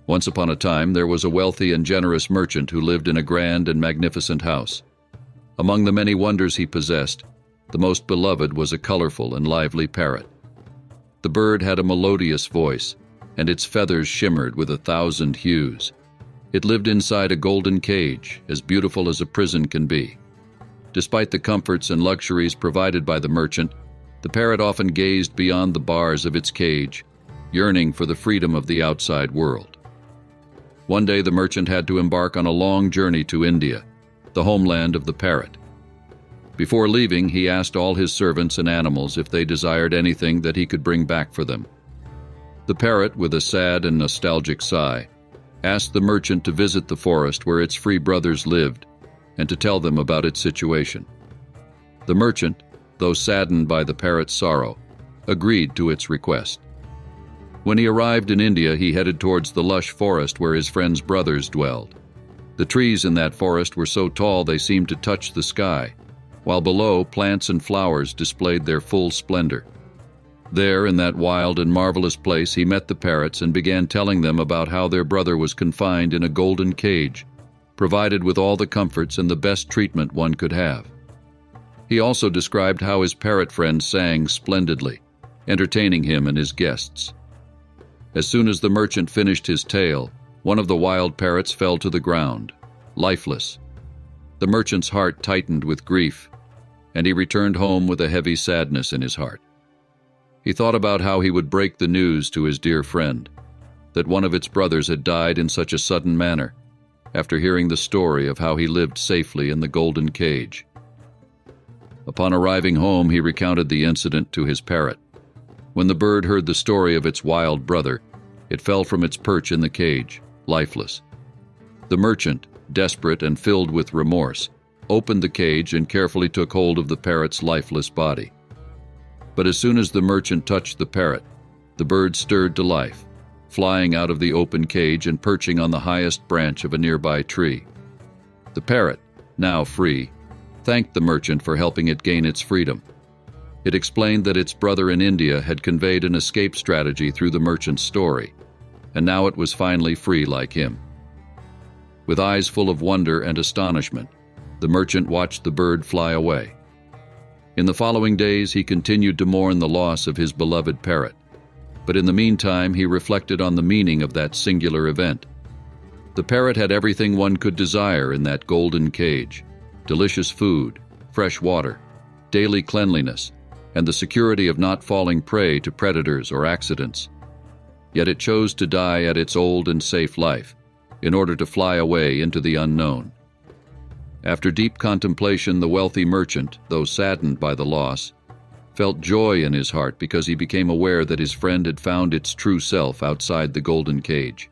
Once upon a time, there was a wealthy and generous merchant who lived in a grand and magnificent house. Among the many wonders he possessed, the most beloved was a colorful and lively parrot. The bird had a melodious voice, and its feathers shimmered with 1,000 hues. It lived inside a golden cage, as beautiful as a prison can be. Despite the comforts and luxuries provided by the merchant, the parrot often gazed beyond the bars of its cage, yearning for the freedom of the outside world. One day the merchant had to embark on a long journey to India, the homeland of the parrot. Before leaving, he asked all his servants and animals if they desired anything that he could bring back for them. The parrot, with a sad and nostalgic sigh, asked the merchant to visit the forest where its free brothers lived and to tell them about its situation. The merchant, though saddened by the parrot's sorrow, agreed to its request. When he arrived in India, he headed towards the lush forest where his friend's brothers dwelled. The trees in that forest were so tall they seemed to touch the sky, while below, plants and flowers displayed their full splendor. There, in that wild and marvelous place, he met the parrots and began telling them about how their brother was confined in a golden cage, provided with all the comforts and the best treatment one could have. He also described how his parrot friend sang splendidly, entertaining him and his guests. As soon as the merchant finished his tale, one of the wild parrots fell to the ground, lifeless. The merchant's heart tightened with grief, and he returned home with a heavy sadness in his heart. He thought about how he would break the news to his dear friend, that one of its brothers had died in such a sudden manner, after hearing the story of how he lived safely in the golden cage. Upon arriving home, he recounted the incident to his parrot. When the bird heard the story of its wild brother, it fell from its perch in the cage, lifeless. The merchant, desperate and filled with remorse, opened the cage and carefully took hold of the parrot's lifeless body. But as soon as the merchant touched the parrot, the bird stirred to life, flying out of the open cage and perching on the highest branch of a nearby tree. The parrot, now free, thanked the merchant for helping it gain its freedom. It explained that its brother in India had conveyed an escape strategy through the merchant's story, and now it was finally free like him. With eyes full of wonder and astonishment, the merchant watched the bird fly away. In the following days, he continued to mourn the loss of his beloved parrot, but in the meantime he reflected on the meaning of that singular event. The parrot had everything one could desire in that golden cage: delicious food, fresh water, daily cleanliness, and the security of not falling prey to predators or accidents. Yet it chose to die at its old and safe life, in order to fly away into the unknown. After deep contemplation, the wealthy merchant, though saddened by the loss, felt joy in his heart because he became aware that his friend had found its true self outside the golden cage.